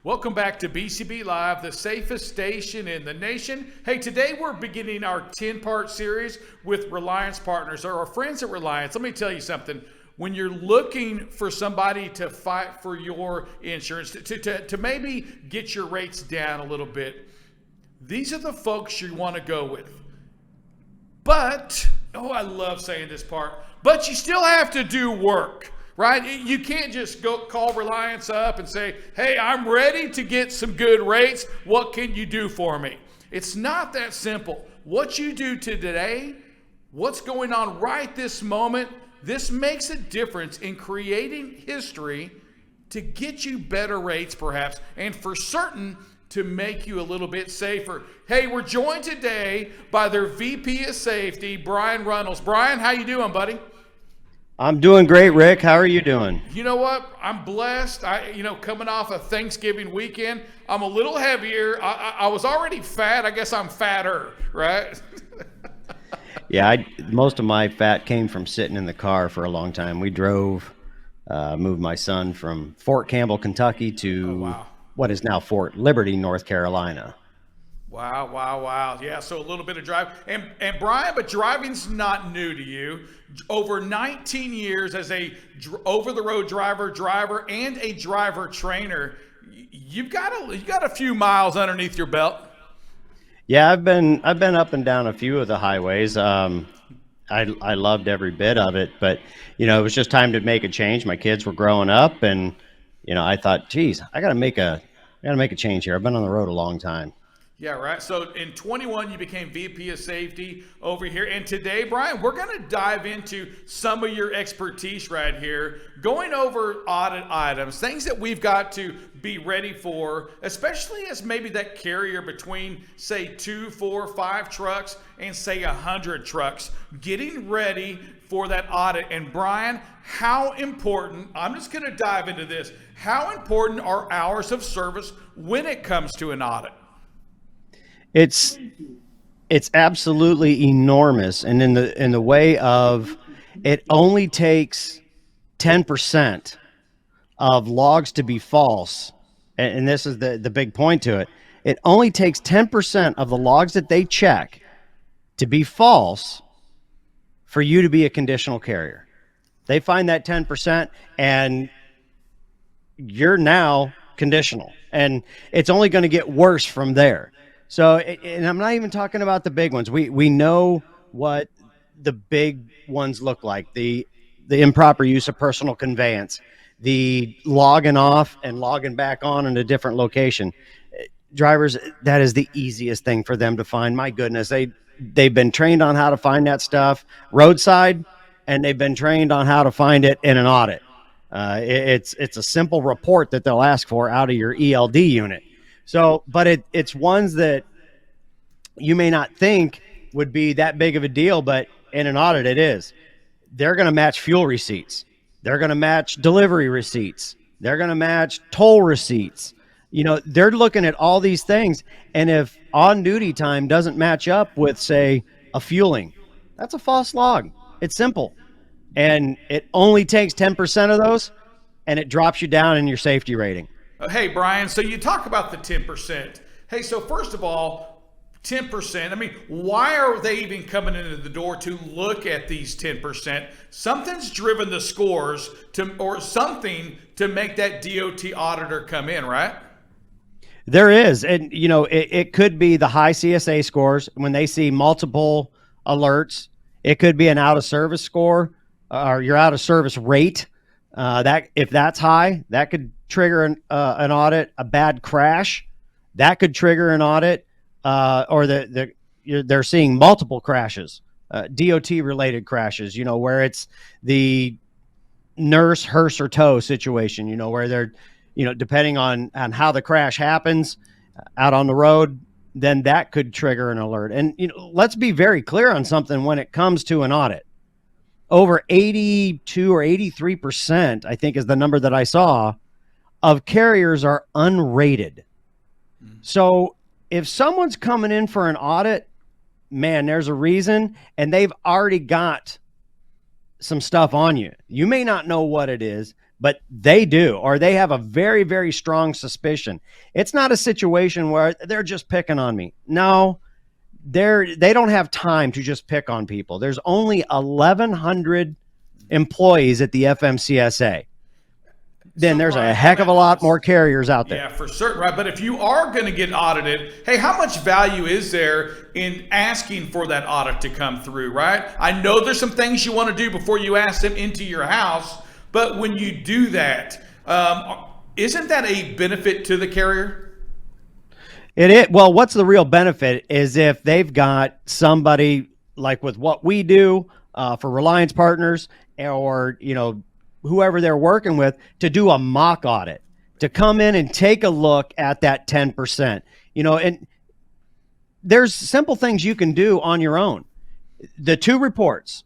Welcome back to BCB Live, the safest station in the nation. Hey, today we're beginning our 10-part series with Reliance Partners, or our friends at Reliance. Let me tell you something. When you're looking for somebody to fight for your insurance, to maybe get your rates down a little bit, these are the folks you want to go with. But, I love saying this part, but you still have to do work. Right? You can't just go call Reliance up and say, hey, I'm ready to get some good rates. What can you do for me? It's not that simple. What you do today, what's going on right this moment, this makes a difference in creating history to get you better rates perhaps, and for certain to make you a little bit safer. Hey, we're joined today by their VP of Safety, Brian Runnels. Brian, how you doing, buddy? I'm doing great, Rick. How are you doing? You know what? I'm blessed. Coming off a Thanksgiving weekend, I'm a little heavier. I was already fat. I guess I'm fatter, right? Yeah, most of my fat came from sitting in the car for a long time. We drove, moved my son from Fort Campbell, Kentucky to what is now Fort Liberty, North Carolina. Wow. Yeah, so a little bit of drive. And Brian, but driving's not new to you. Over 19 years as a over-the-road driver, and a driver trainer, you've got a few miles underneath your belt. Yeah, I've been up and down a few of the highways. I loved every bit of it, but it was just time to make a change. My kids were growing up, and I thought, geez, I gotta make a change here. I've been on the road a long time. Yeah, right. So in 21, you became VP of Safety over here. And today, Brian, we're going to dive into some of your expertise right here, going over audit items, things that we've got to be ready for, especially as maybe that carrier between, say, 2, 4, 5 trucks and, say, 100 trucks, getting ready for that audit. And Brian, how important, I'm just going to dive into this, how important are hours of service when it comes to an audit? It's absolutely enormous, and in the way of it only takes 10% of logs to be false, and this is the big point to it. It only takes 10% of the logs that they check to be false for you to be a conditional carrier. They find that 10%, and you're now conditional, and it's only going to get worse from there. So, and I'm not even talking about the big ones. We know what the big ones look like. The improper use of personal conveyance, the logging off and logging back on in a different location. Drivers, that is the easiest thing for them to find. My goodness, they've been trained on how to find that stuff roadside, and they've been trained on how to find it in an audit. It's a simple report that they'll ask for out of your ELD unit. So, but it's ones that you may not think would be that big of a deal, but in an audit it is. They're going to match fuel receipts. They're going to match delivery receipts. They're going to match toll receipts. They're looking at all these things. And if on-duty time doesn't match up with, say, a fueling, that's a false log. It's simple. And it only takes 10% of those, and it drops you down in your safety rating. Hey, Brian, so you talk about the 10%. Hey, so first of all, 10%, I mean, why are they even coming into the door to look at these 10%? Something's driven the scores or something to make that DOT auditor come in, right? There is. And, it could be the high CSA scores when they see multiple alerts. It could be an out of service score or your out of service rate. That if that's high, that could trigger an audit. A bad crash, that could trigger an audit, or they're seeing multiple crashes, DOT related crashes, where it's the nurse, hearse, or tow situation, where they're, depending on how the crash happens out on the road, then that could trigger an alert. And, let's be very clear on something when it comes to an audit. Over 82 or 83%, I think is the number that I saw, of carriers are unrated. So if someone's coming in for an audit, man, there's a reason, and they've already got some stuff on you. You may not know what it is, but they do, or they have a very, very strong suspicion. It's not a situation where they're just picking on me. No, they don't have time to just pick on people. There's only 1,100 employees at the FMCSA. Then there's a heck of a lot more carriers out there. Yeah, for certain, right? But if you are going to get audited, hey, how much value is there in asking for that audit to come through, right? I know there's some things you want to do before you ask them into your house, but when you do that, isn't that a benefit to the carrier? It is. Well, what's the real benefit is if they've got somebody like with what we do for Reliance Partners, or, whoever they're working with, to do a mock audit, to come in and take a look at that 10%, and there's simple things you can do on your own. The two reports,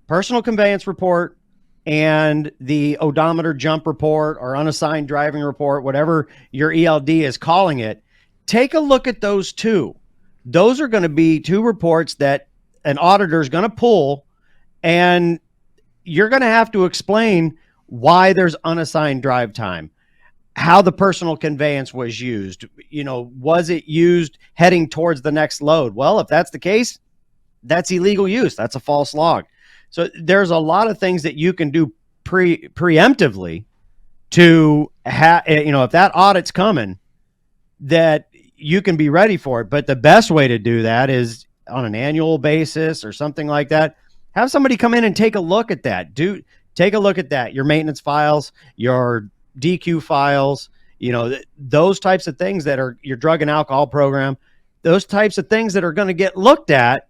personal conveyance report and the odometer jump report or unassigned driving report, whatever your ELD is calling it, take a look at those two. Those are going to be two reports that an auditor is going to pull, and you're going to have to explain why there's unassigned drive time, how the personal conveyance was used. Was it used heading towards the next load? Well, if that's the case, that's illegal use. That's a false log. So there's a lot of things that you can do preemptively to have, if that audit's coming, that you can be ready for it. But the best way to do that is on an annual basis or something like that. Have somebody come in and take a look at that. Take a look at that. Your maintenance files, your DQ files, those types of things that are your drug and alcohol program, those types of things that are going to get looked at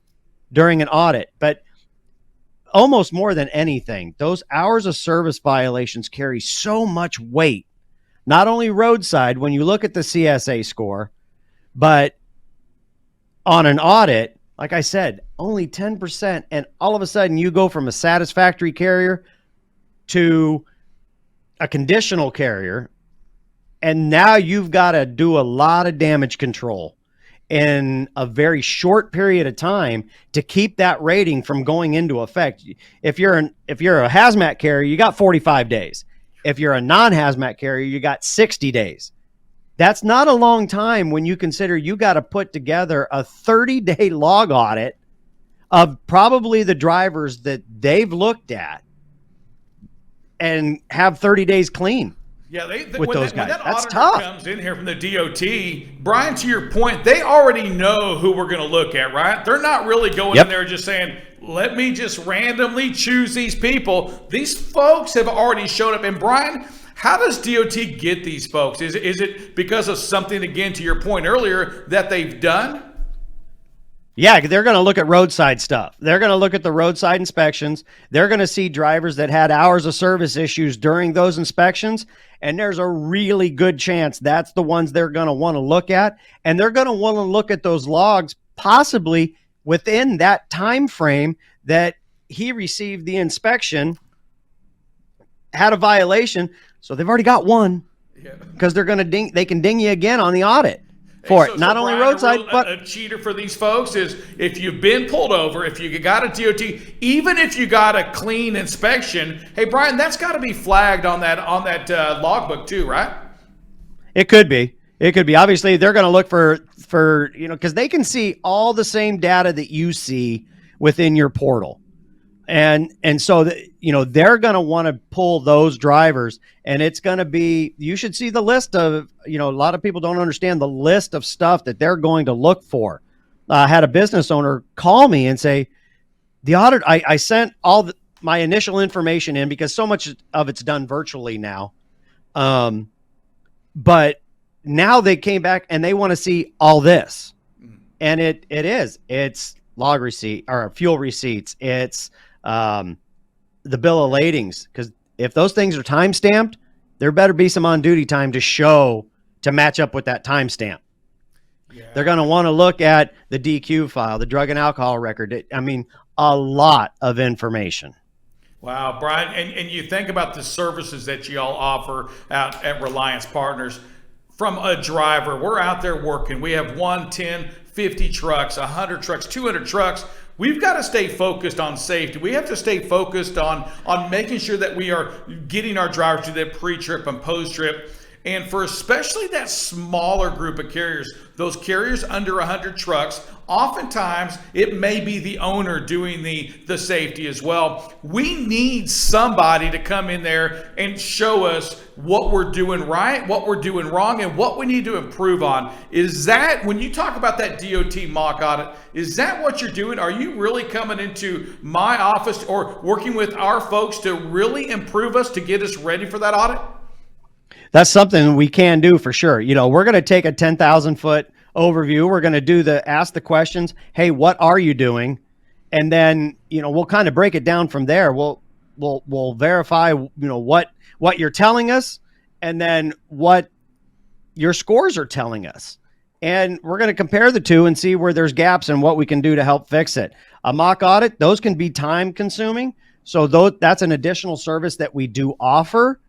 during an audit. But almost more than anything, those hours of service violations carry so much weight, not only roadside when you look at the CSA score, but on an audit. Like I said, only 10%. And all of a sudden you go from a satisfactory carrier to a conditional carrier. And now you've got to do a lot of damage control in a very short period of time to keep that rating from going into effect. If you're a hazmat carrier, you got 45 days. If you're a non-hazmat carrier, you got 60 days. That's not a long time when you consider you got to put together a 30-day log audit of probably the drivers that they've looked at and have 30 days clean. Yeah, with those guys. When that That's auditor tough. comes in here from the DOT, Brian, to your point, they already know who we're going to look at, right? They're not really going in there just saying, let me just randomly choose these people. These folks have already showed up. And Brian, how does DOT get these folks? Is it because of something, again, to your point earlier, that they've done? Yeah, they're going to look at roadside stuff. They're going to look at the roadside inspections. They're going to see drivers that had hours of service issues during those inspections. And there's a really good chance that's the ones they're going to want to look at. And they're going to want to look at those logs possibly within that time frame that he received the inspection, had a violation. So they've already got one, because they're going to they can ding you again on the audit for it. Not only Brian, roadside, but a cheater for these folks is if you've been pulled over, if you got a DOT, even if you got a clean inspection, hey Brian, that's got to be flagged on that logbook too, right? It could be. It could be. Obviously, they're going to look for because they can see all the same data that you see within your portal. And so they're going to want to pull those drivers, and it's going to be, you should see the list of, a lot of people don't understand the list of stuff that they're going to look for. I had a business owner call me and say, the audit, I sent all my initial information in because so much of it's done virtually now. But now they came back and they want to see all this. And it's log receipt or fuel receipts. It's, the bill of ladings, because if those things are time stamped, there better be some on duty time to match up with that timestamp. Yeah. They're going to want to look at the DQ file, the drug and alcohol record. A lot of information. Wow, Brian, and you think about the services that you all offer out at Reliance Partners. From a driver, we're out there working. We have 1, 10, 50 trucks, 100 trucks, 200 trucks. We've got to stay focused on safety. We have to stay focused on making sure that we are getting our drivers to that pre-trip and post-trip. And for especially that smaller group of carriers, those carriers under 100 trucks, oftentimes it may be the owner doing the safety as well. We need somebody to come in there and show us what we're doing right, what we're doing wrong, and what we need to improve on. Is that, when you talk about that DOT mock audit, is that what you're doing? Are you really coming into my office or working with our folks to really improve us, to get us ready for that audit? That's something we can do for sure. You know, we're going to take a 10,000 foot overview. We're going to do ask the questions. Hey, what are you doing? And then, you know, we'll kind of break it down from there. We'll verify, you know, what you're telling us, and then what your scores are telling us. And we're going to compare the two and see where there's gaps and what we can do to help fix it. A mock audit, those can be time consuming. So that's an additional service that we do offer.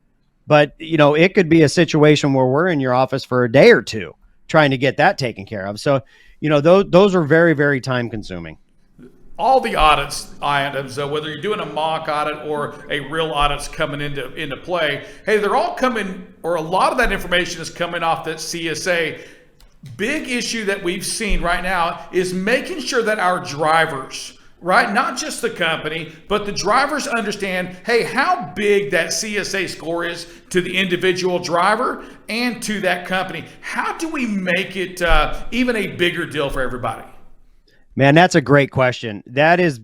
But, you know, it could be a situation where we're in your office for a day or two trying to get that taken care of. So, you know, those are very, very time consuming. All the audits items, whether you're doing a mock audit or a real audit's coming into play, hey, they're all coming, or a lot of that information is coming off that CSA. Big issue that we've seen right now is making sure that our drivers, right, not just the company, but the drivers understand, hey, how big that CSA score is to the individual driver and to that company. How do we make it even a bigger deal for everybody? Man, that's a great question. That is,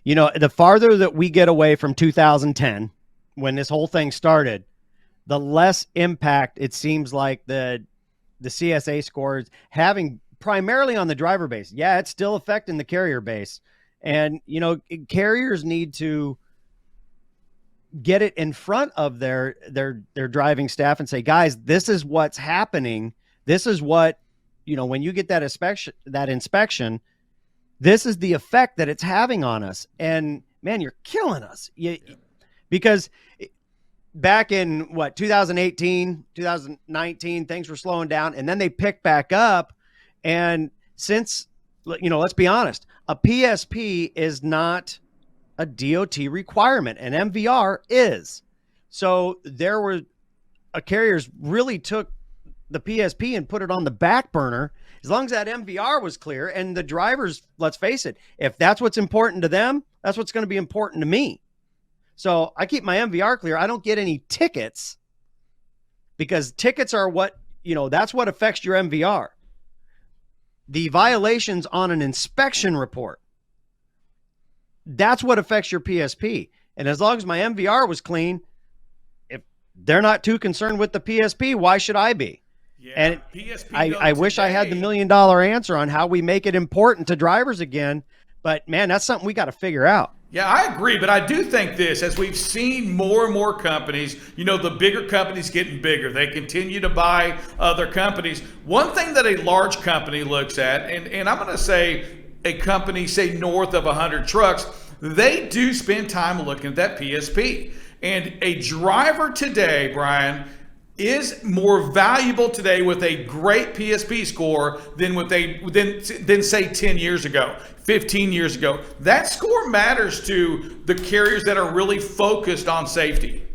you know, the farther that we get away from 2010, when this whole thing started, the less impact it seems like the CSA scores having primarily on the driver base. Yeah, it's still affecting the carrier base. And, you know, carriers need to get it in front of their driving staff and say, guys, this is what's happening. This is what, you know, when you get that inspection, this is the effect that it's having on us. And man, you're killing us. Because back in 2018, 2019, things were slowing down, and then they picked back up. And since, you know, let's be honest, a PSP is not a DOT requirement, and MVR is. So there were carriers really took the PSP and put it on the back burner as long as that MVR was clear. And the drivers, let's face it, if that's what's important to them, that's what's going to be important to me. So I keep my MVR clear. I don't get any tickets, because tickets are what, you know, that's what affects your MVR. The violations on an inspection report, that's what affects your PSP. And as long as my MVR was clean, if they're not too concerned with the PSP, why should I be? Yeah, and PSP I wish I had the $1 million answer on how we make it important to drivers again. But man, that's something we got to figure out. Yeah, I agree, but I do think this, as we've seen more and more companies, you know, the bigger companies getting bigger, they continue to buy other companies. One thing that a large company looks at, and I'm going to say a company, say north of 100 trucks, they do spend time looking at that PSP. And a driver today, Brian, is more valuable today with a great PSP score than say 10 years ago, 15 years ago. That score matters to the carriers that are really focused on safety.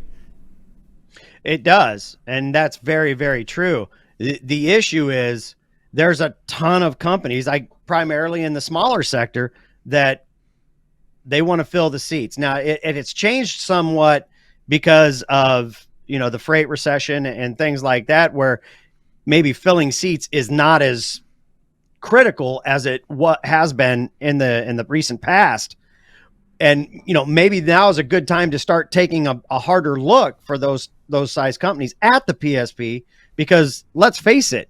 It does, and that's very, very true. The issue is there's a ton of companies, primarily in the smaller sector, that they want to fill the seats. Now, it's changed somewhat because of, you know, the freight recession and things like that, where maybe filling seats is not as critical as it has been in the recent past. And, you know, maybe now is a good time to start taking a harder look for those size companies at the PSP, because let's face it,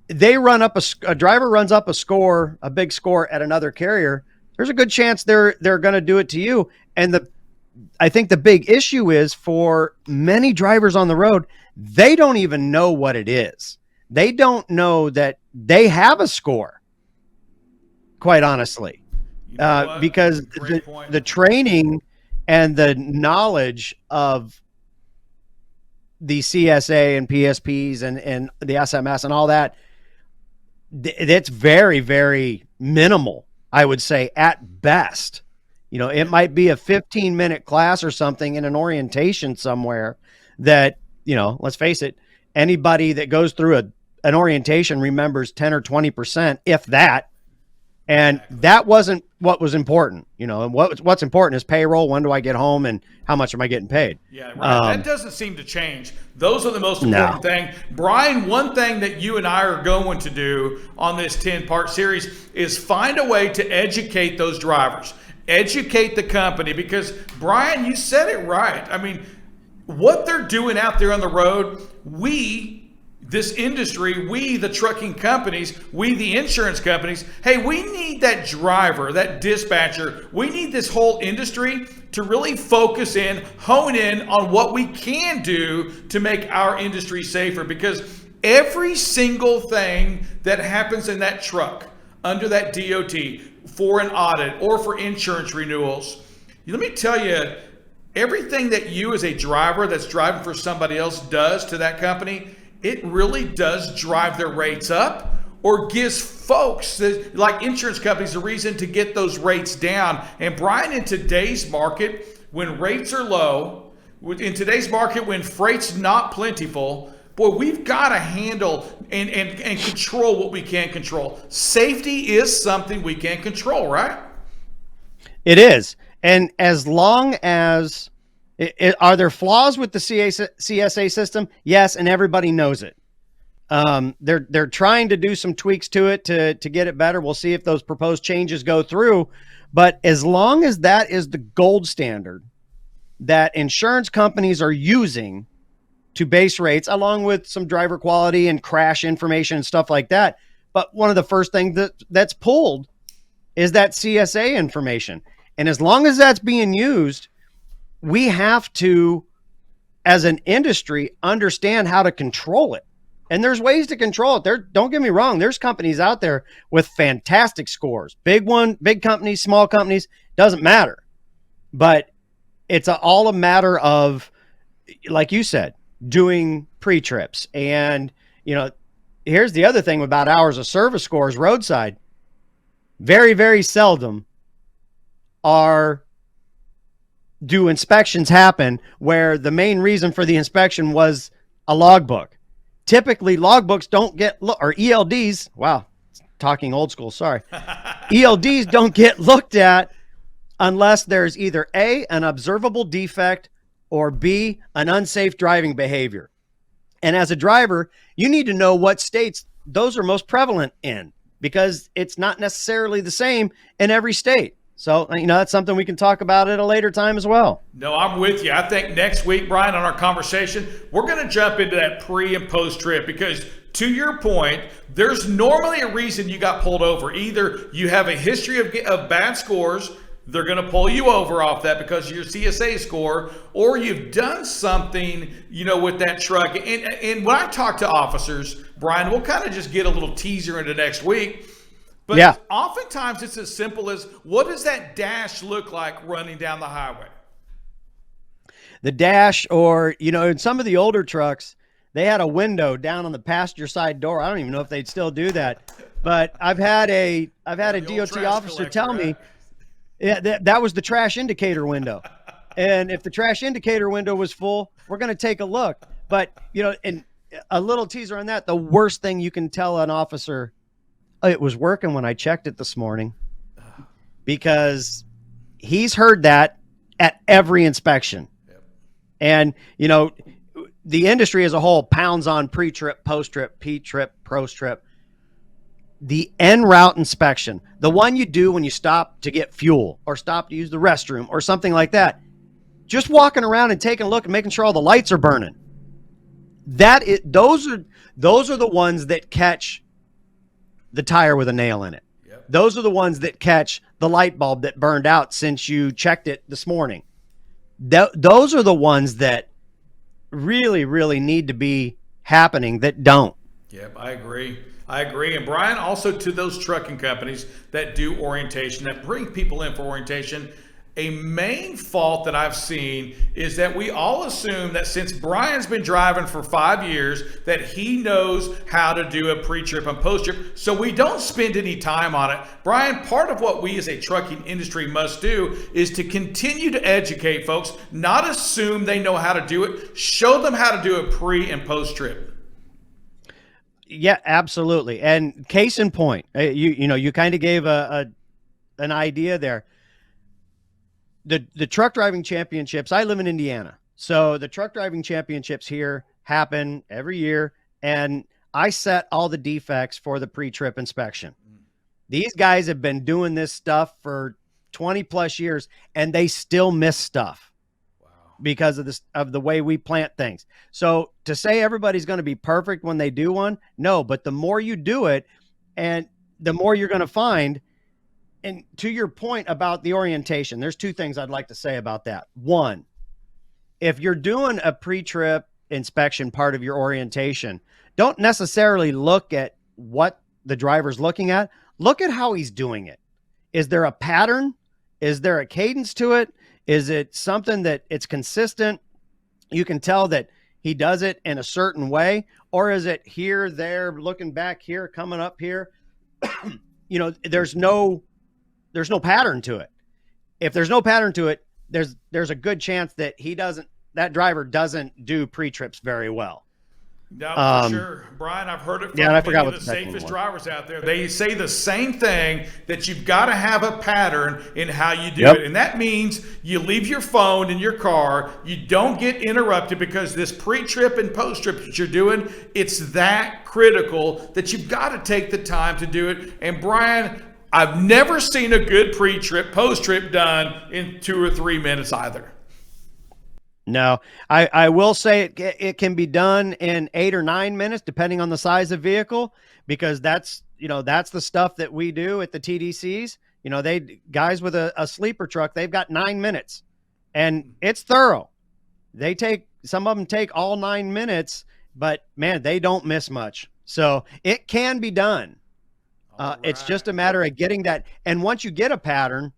they run up a driver runs up a big score at another carrier. There's a good chance they're going to do it to you. And I think the big issue is, for many drivers on the road, they don't even know what it is. They don't know that they have a score, quite honestly, because the training and the knowledge of the CSA and PSPs and the SMS and all that, it's very, very minimal. I would say at best. It might be a 15-minute class or something in an orientation somewhere that, let's face it, anybody that goes through an orientation remembers 10 or 20%, if that. And that wasn't what was important, and what's important is payroll. When do I get home and how much am I getting paid? Yeah, right. That doesn't seem to change. Those are the most important thing. Brian, one thing that you and I are going to do on this 10-part series is find a way to educate those drivers, educate the company, because Brian, you said it right. I mean, what they're doing out there on the road, this industry, we, the trucking companies, we, the insurance companies, hey, we need that driver, that dispatcher. We need this whole industry to really focus in, hone in on what we can do to make our industry safer, because every single thing that happens in that truck under that DOT for an audit or for insurance renewals, let me tell you, everything that you as a driver that's driving for somebody else does to that company, it really does drive their rates up, or gives folks like insurance companies a reason to get those rates down. And Brian, in today's market, when rates are low, in today's market, when freight's not plentiful, boy, we've got to handle and control what we can control. Safety is something we can control, right? It is. And as long as are there flaws with the CSA system? Yes, and everybody knows it. They're trying to do some tweaks to it to get it better. We'll see if those proposed changes go through. But as long as that is the gold standard that insurance companies are using to base rates, along with some driver quality and crash information and stuff like that. But one of the first things that's pulled is that CSA information. And as long as that's being used, we have to, as an industry, understand how to control it. And there's ways to control it. Don't get me wrong. There's companies out there with fantastic scores. Big companies, small companies, doesn't matter. But it's all a matter of, like you said, doing pre-trips. And, here's the other thing about hours of service scores roadside. Very, very seldom do inspections happen where the main reason for the inspection was a logbook. Typically, logbooks don't get, or ELDs, wow, talking old school, sorry. ELDs don't get looked at unless there's either A, an observable defect, or B, an unsafe driving behavior. And as a driver, you need to know what states those are most prevalent in, because it's not necessarily the same in every state. So, that's something we can talk about at a later time as well. No, I'm with you. I think next week, Brian, on our conversation, we're going to jump into that pre and post trip, because to your point, there's normally a reason you got pulled over. Either you have a history of bad scores, they're going to pull you over off that because of your CSA score, or you've done something, with that truck. And when I talk to officers, Brian, we'll kind of just get a little teaser into next week. But yeah, oftentimes it's as simple as, what does that dash look like running down the highway? The dash, or, in some of the older trucks, they had a window down on the passenger side door. I don't even know if they'd still do that. But I've had a DOT officer tell me, yeah, that was the trash indicator window. And if the trash indicator window was full, we're going to take a look. But, and a little teaser on that, the worst thing you can tell an officer, it was working when I checked it this morning, because he's heard that at every inspection. Yep. And, the industry as a whole pounds on pre-trip, post-trip, P-trip, post-trip. The en route inspection, the one you do when you stop to get fuel or stop to use the restroom or something like that, just walking around and taking a look and making sure all the lights are burning. Those are the ones that catch the tire with a nail in it. Yep. Those are the ones that catch the light bulb that burned out since you checked it this morning. Those are the ones that really, really need to be happening that don't. Yep, I agree. And Brian, also to those trucking companies that do orientation, that bring people in for orientation, A main fault that I've seen is that we all assume that since Brian's been driving for 5 years, that he knows how to do a pre-trip and post-trip, so we don't spend any time on it. Brian, part of what we as a trucking industry must do is to continue to educate folks, not assume they know how to do it, show them how to do a pre and post-trip. Yeah, absolutely. And case in point, you kind of gave an idea there. The truck driving championships, I live in Indiana. So the truck driving championships here happen every year. And I set all the defects for the pre-trip inspection. These guys have been doing this stuff for 20 plus years and they still miss stuff. Wow. Because of the way we plant things. So to say everybody's going to be perfect when they do one, no, but the more you do it and the more you're going to find. And to your point about the orientation, there's two things I'd like to say about that. One, if you're doing a pre-trip inspection part of your orientation, don't necessarily look at what the driver's looking at. Look at how he's doing it. Is there a pattern? Is there a cadence to it? Is it something that it's consistent? You can tell that he does it in a certain way, or is it here, there, looking back here, coming up here? There's no pattern to it. If there's no pattern to it, there's a good chance that that driver doesn't do pre-trips very well. No, for sure. Brian, I've heard it from many of the safest drivers out there. They say the same thing, that you've got to have a pattern in how you do it. And that means you leave your phone in your car. You don't get interrupted, because this pre-trip and post-trip that you're doing, it's that critical that you've got to take the time to do it. And Brian, I've never seen a good pre-trip, post-trip done in 2 or 3 minutes either. No, I will say it can be done in 8 or 9 minutes, depending on the size of vehicle, because that's the stuff that we do at the TDCs. Guys with a sleeper truck, they've got 9 minutes and it's thorough. Some of them take all 9 minutes, but man, they don't miss much. So it can be done. Right. It's just a matter of getting that. And once you get a pattern,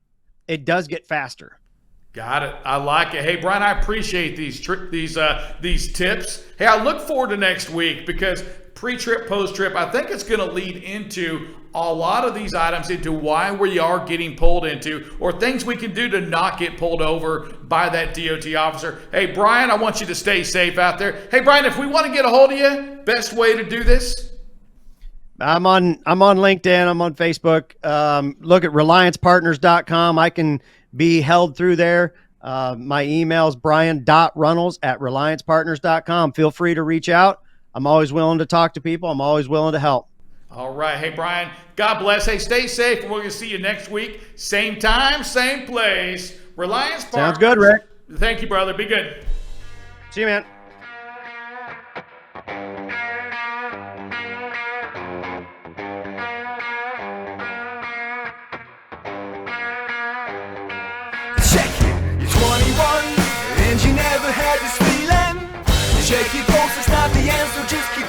it does get faster. Got it. I like it. Hey, Brian, I appreciate these tips. Hey, I look forward to next week, because pre-trip, post-trip, I think it's going to lead into a lot of these items, into why we are getting pulled into, or things we can do to not get pulled over by that DOT officer. Hey, Brian, I want you to stay safe out there. Hey, Brian, if we want to get a hold of you, best way to do this? I'm on LinkedIn. I'm on Facebook. Look at reliancepartners.com. I can be held through there. My email is brian.runnels@reliancepartners.com. Feel free to reach out. I'm always willing to talk to people. I'm always willing to help. All right. Hey, Brian, God bless. Hey, stay safe. And we're going to see you next week. Same time, same place. Reliance Partners. Sounds good, Rick. Thank you, brother. Be good. See you, man. And you never had this feeling. Shake it, folks, it's not the answer, just keep